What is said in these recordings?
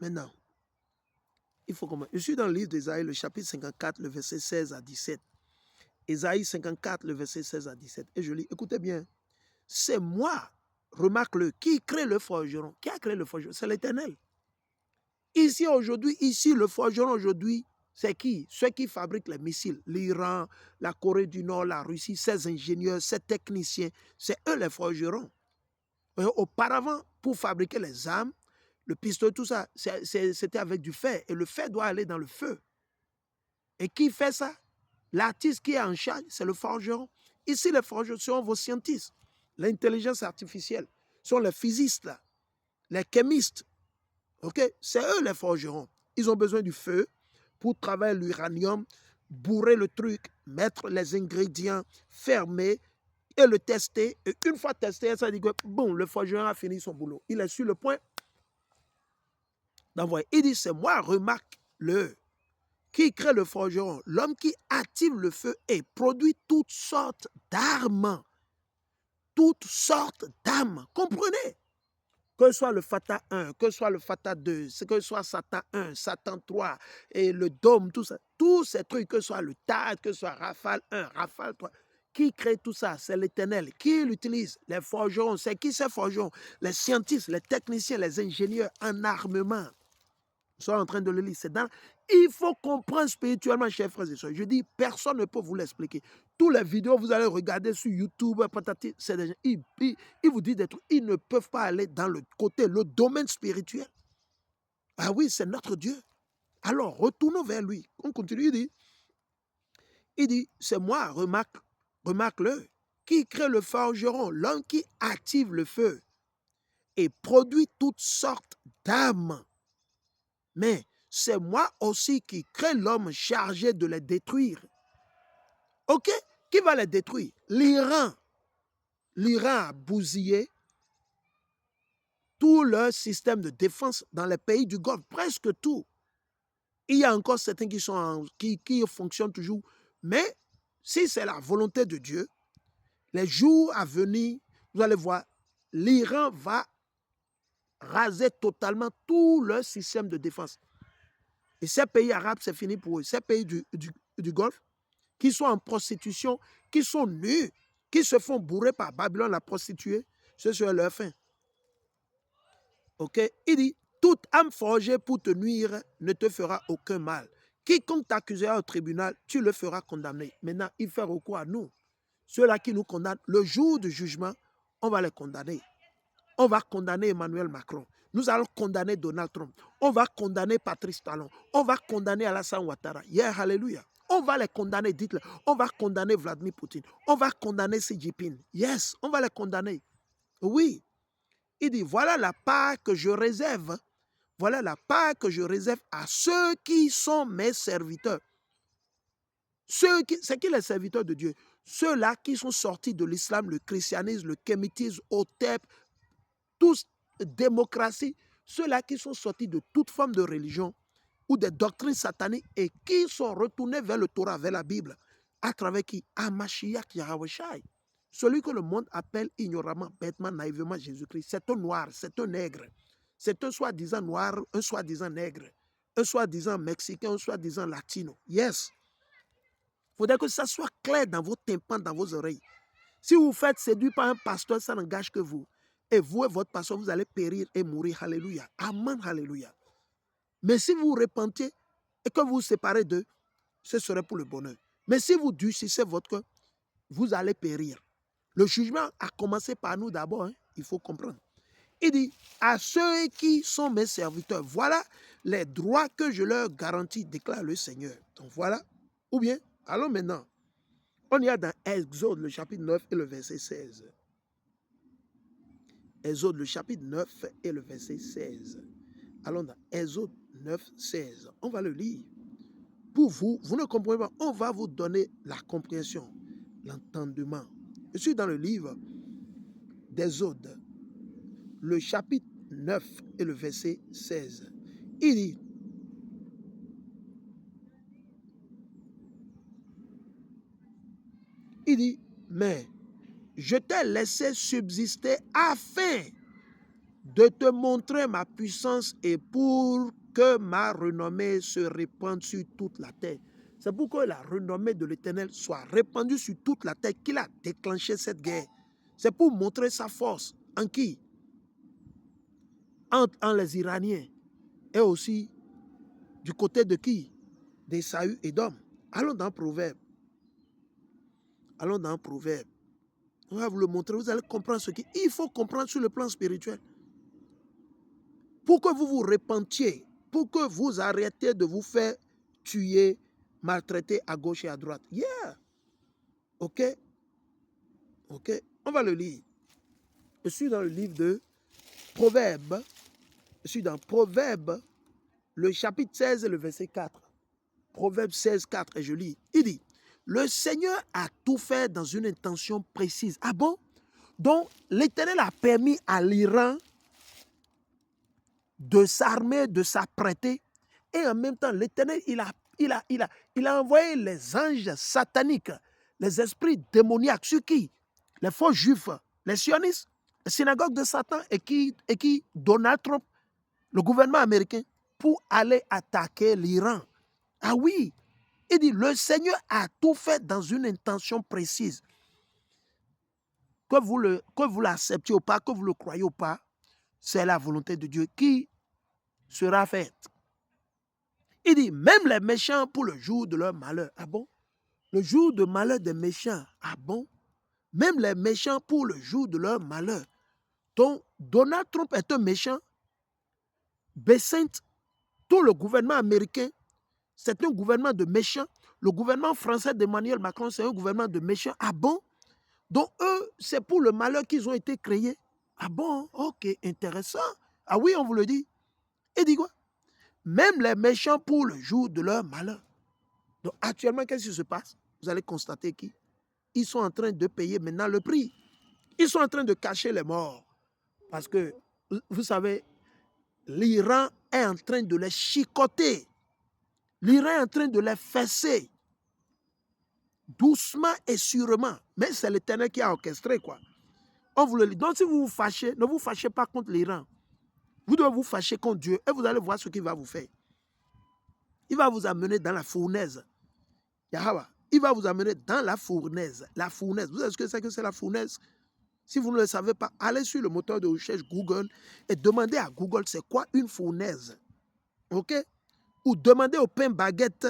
Maintenant, il faut comment? Je suis dans le livre d'Ésaïe, le chapitre 54, le verset 16 à 17. Ésaïe 54, le verset 16 à 17. Et je lis, écoutez bien, c'est moi, remarque-le, qui crée le forgeron. Qui a créé le forgeron? C'est l'Éternel. Ici, aujourd'hui, le forgeron aujourd'hui, c'est qui? Ceux qui fabriquent les missiles. L'Iran, la Corée du Nord, la Russie, ces ingénieurs, ces techniciens, c'est eux les forgerons. Auparavant, pour fabriquer les armes, le pistolet, tout ça, c'était avec du fer. Et le fer doit aller dans le feu. Et qui fait ça? L'artiste qui est en charge, c'est le forgeron. Ici, les forgerons sont vos scientifiques. L'intelligence artificielle sont les physistes, là, les chimistes. Okay? C'est eux les forgerons. Ils ont besoin du feu pour travailler l'uranium, bourrer le truc, mettre les ingrédients, fermer et le tester. Et une fois testé, ça dit que bon, le forgeron a fini son boulot. Il est sur le point d'envoyer. Il dit, c'est moi, remarque-le, qui crée le forgeron, l'homme qui active le feu et produit toutes sortes d'armes. Toutes sortes d'armes. Comprenez? Que ce soit le Fatah 1, que ce soit le Fatah 2, que ce soit Satan 1, Satan 3, et le Dôme, tout ça, tous ces trucs, que ce soit le TAD, que ce soit Rafale 1, Rafale 3, qui crée tout ça? C'est l'Éternel. Qui l'utilise? Les forgerons. C'est qui ces forgerons? Les scientifiques, les techniciens, les ingénieurs en armement. Nous sommes en train de le lire. Il faut comprendre spirituellement, chers frères et sœurs. Je dis, personne ne peut vous l'expliquer. Tous les vidéos que vous allez regarder sur YouTube, c'est des gens, ils vous disent des trucs. Ils ne peuvent pas aller dans le côté, le domaine spirituel. Ah oui, c'est notre Dieu. Alors, retournons vers lui. On continue, il dit, c'est moi, remarque-le, qui crée le forgeron, l'homme qui active le feu et produit toutes sortes d'armes. Mais c'est moi aussi qui crée l'homme chargé de les détruire. OK? Qui va les détruire? L'Iran. L'Iran a bousillé tout leur système de défense dans les pays du Golfe, presque tout. Il y a encore certains qui fonctionnent toujours. Mais si c'est la volonté de Dieu, les jours à venir, vous allez voir, l'Iran va raser totalement tout leur système de défense. Et ces pays arabes, c'est fini pour eux. Ces pays du Golfe, qui sont en prostitution, qui sont nus, qui se font bourrer par Babylone, la prostituée, ce sera leur fin. Ok? Il dit, toute âme forgée pour te nuire ne te fera aucun mal. Quiconque t'accusera au tribunal, tu le feras condamner. Maintenant, il fait recours à nous. Ceux-là qui nous condamnent, le jour du jugement, on va les condamner. On va condamner Emmanuel Macron. Nous allons condamner Donald Trump. On va condamner Patrice Talon. On va condamner Alassane Ouattara. Yeah, hallelujah. On va les condamner, dites-le. On va condamner Vladimir Poutine. On va condamner Xi Jinping. Yes, on va les condamner. Oui. Il dit, voilà la part que je réserve. Voilà la part que je réserve à ceux qui sont mes serviteurs. C'est qui les serviteurs de Dieu? Ceux-là qui sont sortis de l'islam, le christianisme, le kémitisme, Otep, tous démocratie, ceux-là qui sont sortis de toute forme de religion ou des doctrines sataniques et qui sont retournés vers le Torah, vers la Bible, à travers qui? Mashiach Yahweh. Celui que le monde appelle ignoramment, bêtement, naïvement Jésus-Christ. C'est un noir, c'est un nègre. C'est un soi-disant noir, un soi-disant nègre, un soi-disant mexicain, un soi-disant latino. Yes. Il faudrait que ça soit clair dans vos tympans, dans vos oreilles. Si vous faites séduire par un pasteur, ça n'engage que vous. Et vous et votre pasteur, vous allez périr et mourir. Alléluia. Amen. Alléluia. Mais si vous vous repentez et que vous vous séparez d'eux, ce serait pour le bonheur. Mais si vous durcissez votre cœur, vous allez périr. Le jugement a commencé par nous d'abord. Il faut comprendre. Il dit, à ceux qui sont mes serviteurs, voilà les droits que je leur garantis, déclare le Seigneur. Donc voilà. Ou bien, allons maintenant. On y a dans Exode, le chapitre 9 et le verset 16. Exode, le chapitre 9 et le verset 16. Allons dans Exode 9, 16. On va le lire. Pour vous, vous ne comprenez pas, on va vous donner la compréhension, l'entendement. Je suis dans le livre d'Exode, le chapitre 9 et le verset 16. Il dit, mais je t'ai laissé subsister afin de te montrer ma puissance et pour que ma renommée se répande sur toute la terre. C'est pour que la renommée de l'Éternel soit répandue sur toute la terre qu'il a déclenché cette guerre. C'est pour montrer sa force. En qui? En les Iraniens. Et aussi du côté de qui? D'Ésaü et d'Homme. Allons dans Proverbe. Allons dans Proverbe. On va vous le montrer. Vous allez comprendre ce qu'il faut comprendre sur le plan spirituel. Pour que vous vous repentiez, pour que vous arrêtiez de vous faire tuer, maltraiter à gauche et à droite. Yeah. OK? OK? On va le lire. Je suis dans le livre de Proverbes. Je suis dans Proverbes, le chapitre 16 et le verset 4. Proverbe 16, 4, et je lis. Il dit, le Seigneur a tout fait dans une intention précise. Ah bon? Donc, l'Éternel a permis à l'Iran de s'armer, de s'apprêter. Et en même temps, l'Éternel, il a envoyé les anges sataniques, les esprits démoniaques, sur qui? Les faux juifs, les sionistes, la synagogue de Satan et qui Donald Trump, le gouvernement américain, pour aller attaquer l'Iran. Ah oui, il dit, le Seigneur a tout fait dans une intention précise. Que vous l'acceptiez ou pas, que vous le croyez ou pas, c'est la volonté de Dieu qui sera faite. Il dit, même les méchants pour le jour de leur malheur. Ah bon? Le jour de malheur des méchants. Ah bon? Même les méchants pour le jour de leur malheur. Donc, Donald Trump est un méchant. Besant, tout le gouvernement américain, c'est un gouvernement de méchants. Le gouvernement français d'Emmanuel Macron, c'est un gouvernement de méchants. Ah bon? Donc, eux, c'est pour le malheur qu'ils ont été créés. Ah bon? Ok, intéressant. Ah oui, on vous le dit. Et dit quoi? Même les méchants pour le jour de leur malheur. Donc, actuellement, qu'est-ce qui se passe? Vous allez constater qu'ils sont en train de payer maintenant le prix. Ils sont en train de cacher les morts. Parce que, vous savez, l'Iran est en train de les chicoter. L'Iran est en train de les fesser. Doucement et sûrement. Mais c'est l'Éternel qui a orchestré, quoi. On vous le dit. Donc, si vous vous fâchez, ne vous fâchez pas contre l'Iran. Vous devez vous fâcher contre Dieu et vous allez voir ce qu'il va vous faire. Il va vous amener dans la fournaise. Yahweh, il va vous amener dans la fournaise. La fournaise. Vous savez ce que c'est la fournaise? Si vous ne le savez pas, allez sur le moteur de recherche Google et demandez à Google c'est quoi une fournaise. OK? Ou demandez au pain baguette,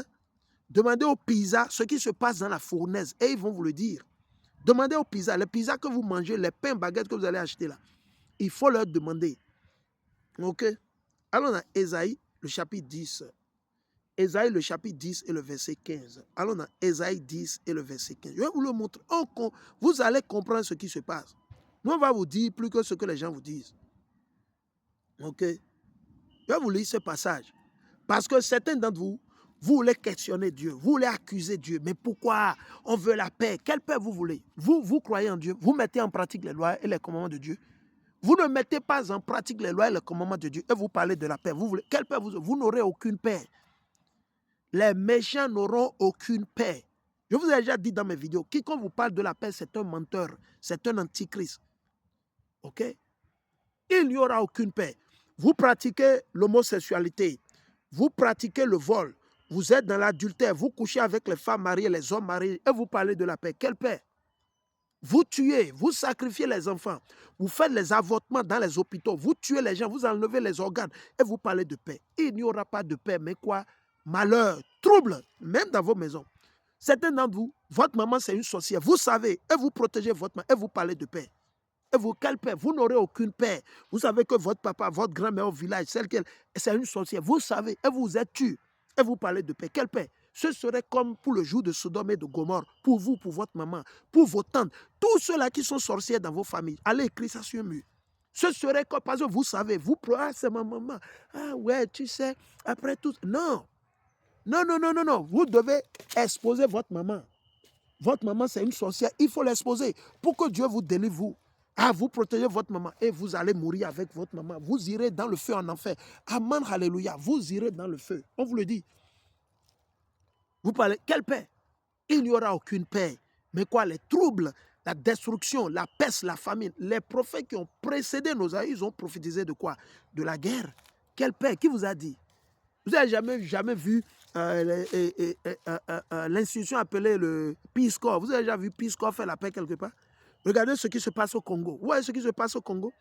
demandez au pizza ce qui se passe dans la fournaise et ils vont vous le dire. Demandez au pizza, les pizzas que vous mangez, les pains baguettes que vous allez acheter là. Il faut leur demander. OK? Allons dans Ésaïe, le chapitre 10. Ésaïe, le chapitre 10 et le verset 15. Allons dans Ésaïe 10 et le verset 15. Je vais vous le montrer. Vous allez comprendre ce qui se passe. Nous, on va vous dire plus que ce que les gens vous disent. OK? Je vais vous lire ce passage. Parce que certains d'entre vous, vous voulez questionner Dieu, vous voulez accuser Dieu. Mais pourquoi on veut la paix? Quelle paix vous voulez? Vous croyez en Dieu, vous mettez en pratique les lois et les commandements de Dieu. Vous ne mettez pas en pratique les lois et les commandements de Dieu et vous parlez de la paix. Vous voulez, quelle paix vous n'aurez aucune paix. Les méchants n'auront aucune paix. Je vous ai déjà dit dans mes vidéos, quiconque vous parle de la paix, c'est un menteur, c'est un antichrist. OK? Il n'y aura aucune paix. Vous pratiquez l'homosexualité, vous pratiquez le vol, vous êtes dans l'adultère, vous couchez avec les femmes mariées, les hommes mariés, et vous parlez de la paix. Quelle paix? Vous tuez, vous sacrifiez les enfants, vous faites les avortements dans les hôpitaux, vous tuez les gens, vous enlevez les organes, et vous parlez de paix. Il n'y aura pas de paix, mais quoi? Malheur, trouble, même dans vos maisons. Certains d'entre vous, votre maman c'est une sorcière, vous savez, et vous protégez votre maman, et vous parlez de paix. Et vous, quelle paix? Vous n'aurez aucune paix. Vous savez que votre papa, votre grand-mère au village, c'est une sorcière. Vous savez, et vous vous êtes tué. Et vous parlez de paix. Quelle paix? Ce serait comme pour le jour de Sodome et de Gomorrhe, pour vous, pour votre maman, pour vos tantes, tous ceux-là qui sont sorciers dans vos familles. Allez écrire ça sur un mur. Ce serait comme, parce que vous savez, vous pleurez, c'est ma maman. Ah ouais, tu sais, après tout. Non. Non, non, non, non, non. Vous devez exposer votre maman. Votre maman, c'est une sorcière. Il faut l'exposer pour que Dieu vous délivre, vous. Ah, vous protégez votre maman et vous allez mourir avec votre maman. Vous irez dans le feu en enfer. Amen, alléluia. Vous irez dans le feu. On vous le dit. Vous parlez, quelle paix? Il n'y aura aucune paix. Mais quoi, les troubles, la destruction, la peste, la famine. Les prophètes qui ont précédé nos aïeux, ils ont prophétisé de quoi? De la guerre. Quelle paix? Qui vous a dit? Vous n'avez jamais vu l'institution appelée le Peace Corps. Vous avez déjà vu Peace Corps faire la paix quelque part? Regardez ce qui se passe au Congo. Vous voyez ce qui se passe au Congo?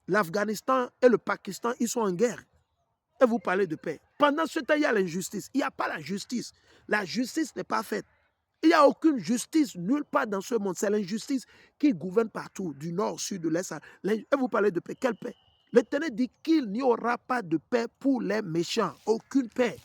L'Afghanistan et le Pakistan, ils sont en guerre. Et vous parlez de paix. Pendant ce temps, il y a l'injustice. Il n'y a pas la justice. La justice n'est pas faite. Il n'y a aucune justice nulle part dans ce monde. C'est l'injustice qui gouverne partout, du nord, au sud, de l'est. Et vous parlez de paix. Quelle paix? L'Éternel dit qu'il n'y aura pas de paix pour les méchants. Aucune paix.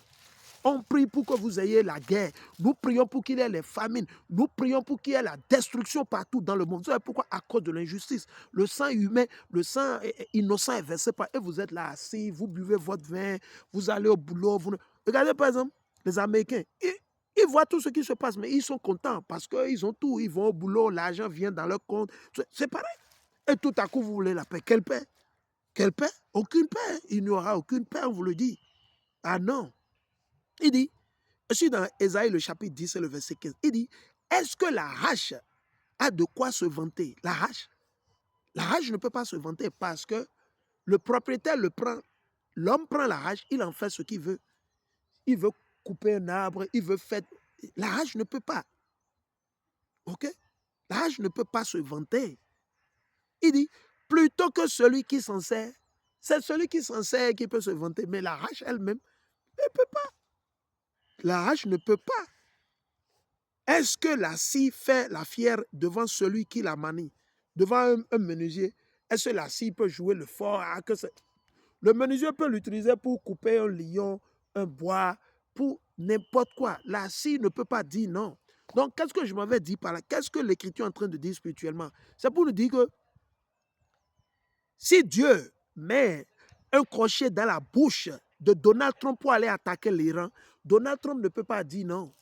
On prie pour que vous ayez la guerre. Nous prions pour qu'il y ait les famines. Nous prions pour qu'il y ait la destruction partout dans le monde. Vous savez pourquoi? À cause de l'injustice. Le sang humain, le sang innocent est versé par... Et vous êtes là assis, vous buvez votre vin, vous allez au boulot. Regardez par exemple les Américains. Ils voient tout ce qui se passe, mais ils sont contents parce qu'ils ont tout. Ils vont au boulot, l'argent vient dans leur compte. C'est pareil. Et tout à coup, vous voulez la paix. Quelle paix? Quelle paix? Aucune paix. Il n'y aura aucune paix, on vous le dit. Ah non. Il dit, je suis dans Ésaïe le chapitre 10 et le verset 15. Il dit, est-ce que la hache a de quoi se vanter? La hache ne peut pas se vanter parce que le propriétaire le prend. L'homme prend la hache, il en fait ce qu'il veut. Il veut couper un arbre, il veut faire... La hache ne peut pas. Ok? La hache ne peut pas se vanter. Il dit, plutôt que celui qui s'en sert, c'est celui qui s'en sert qui peut se vanter. Mais la hache elle-même, elle ne peut pas. La hache ne peut pas. Est-ce que la scie fait la fière devant celui qui la manie? Devant un menuisier, est-ce que la scie peut jouer le fort? Le menuisier peut l'utiliser pour couper un lion, un bois, pour n'importe quoi. La scie ne peut pas dire non. Donc, qu'est-ce que je m'avais dit par là? Qu'est-ce que l'Écriture est en train de dire spirituellement? C'est pour nous dire que si Dieu met un crochet dans la bouche de Donald Trump pour aller attaquer l'Iran, Donald Trump ne peut pas dire non.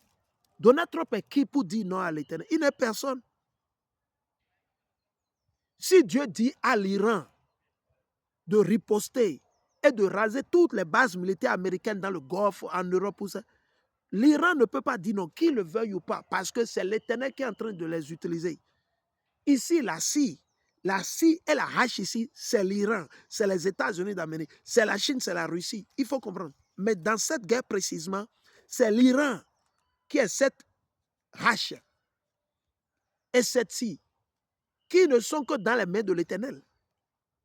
Donald Trump est qui pour dire non à l'Éternel? Il n'est personne. Si Dieu dit à l'Iran de riposter et de raser toutes les bases militaires américaines dans le Golfe, en Europe, l'Iran ne peut pas dire non, qu'il le veuille ou pas, parce que c'est l'Éternel qui est en train de les utiliser. Ici, la scie et la hache ici, c'est l'Iran, c'est les États-Unis d'Amérique, c'est la Chine, c'est la Russie. Il faut comprendre. Mais dans cette guerre précisément, c'est l'Iran qui est cette hache et cette scie qui ne sont que dans les mains de l'Éternel.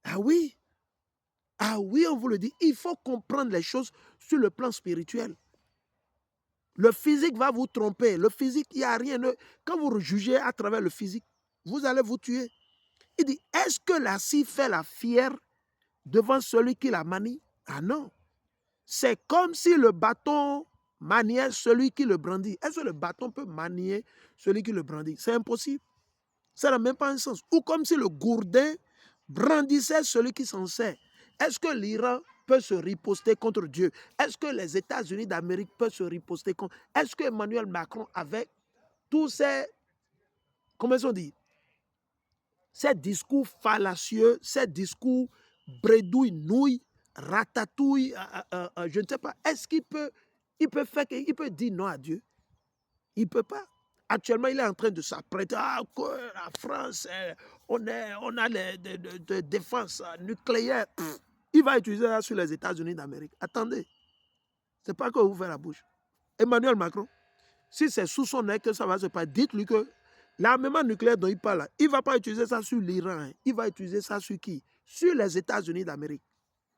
Ah oui, on vous le dit, il faut comprendre les choses sur le plan spirituel. Le physique va vous tromper. Le physique, il n'y a rien. Quand vous jugez à travers le physique, vous allez vous tuer. Il dit, est-ce que la scie fait la fière devant celui qui la manie? Ah non. C'est comme si le bâton maniait celui qui le brandit. Est-ce que le bâton peut manier celui qui le brandit? C'est impossible. Ça n'a même pas un sens. Ou comme si le gourdin brandissait celui qui s'en sert. Est-ce que l'Iran peut se riposter contre Dieu? Est-ce que les États-Unis d'Amérique peuvent se riposter contre... Est-ce que Emmanuel Macron, avec tous ces... Comment on dit? Ces discours fallacieux, ces discours bredouille, nouille, ratatouille, je ne sais pas. Est-ce qu'il peut dire non à Dieu? Il ne peut pas. Actuellement, il est en train de s'apprêter. Ah, la France, on a des défenses nucléaires. Il va utiliser ça sur les États-Unis d'Amérique. Attendez. Ce n'est pas que vous faites la bouche. Emmanuel Macron, si c'est sous son nez que ça va se passer, dites-lui que l'armement nucléaire dont il parle, il ne va pas utiliser ça sur l'Iran. Hein. Il va utiliser ça sur qui? Sur les États-Unis d'Amérique.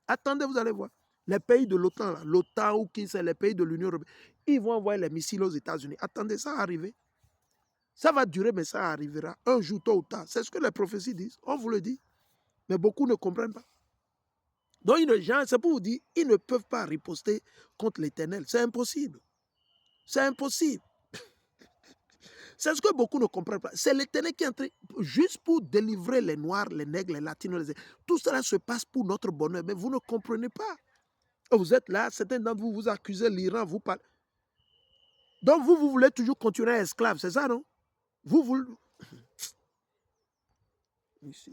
Attendez, vous allez voir. Les pays de l'OTAN, l'OTAN ou qui c'est les pays de l'Union européenne, ils vont envoyer les missiles aux États-Unis. Attendez, ça va arriver. Ça va durer, mais ça arrivera un jour, tôt ou tard. C'est ce que les prophéties disent. On vous le dit. Mais beaucoup ne comprennent pas. Donc, c'est pour vous dire, ils ne peuvent pas riposter contre l'Éternel. C'est impossible. C'est impossible. C'est ce que beaucoup ne comprennent pas. C'est l'Éternel qui est en train, juste pour délivrer les Noirs, les Nègres, les Latinos, tout cela se passe pour notre bonheur. Mais vous ne comprenez pas. Vous êtes là, certains d'entre vous, vous accusez l'Iran, vous parlez. Donc, vous voulez toujours continuer à être esclave, c'est ça, non? Vous voulez... Ici.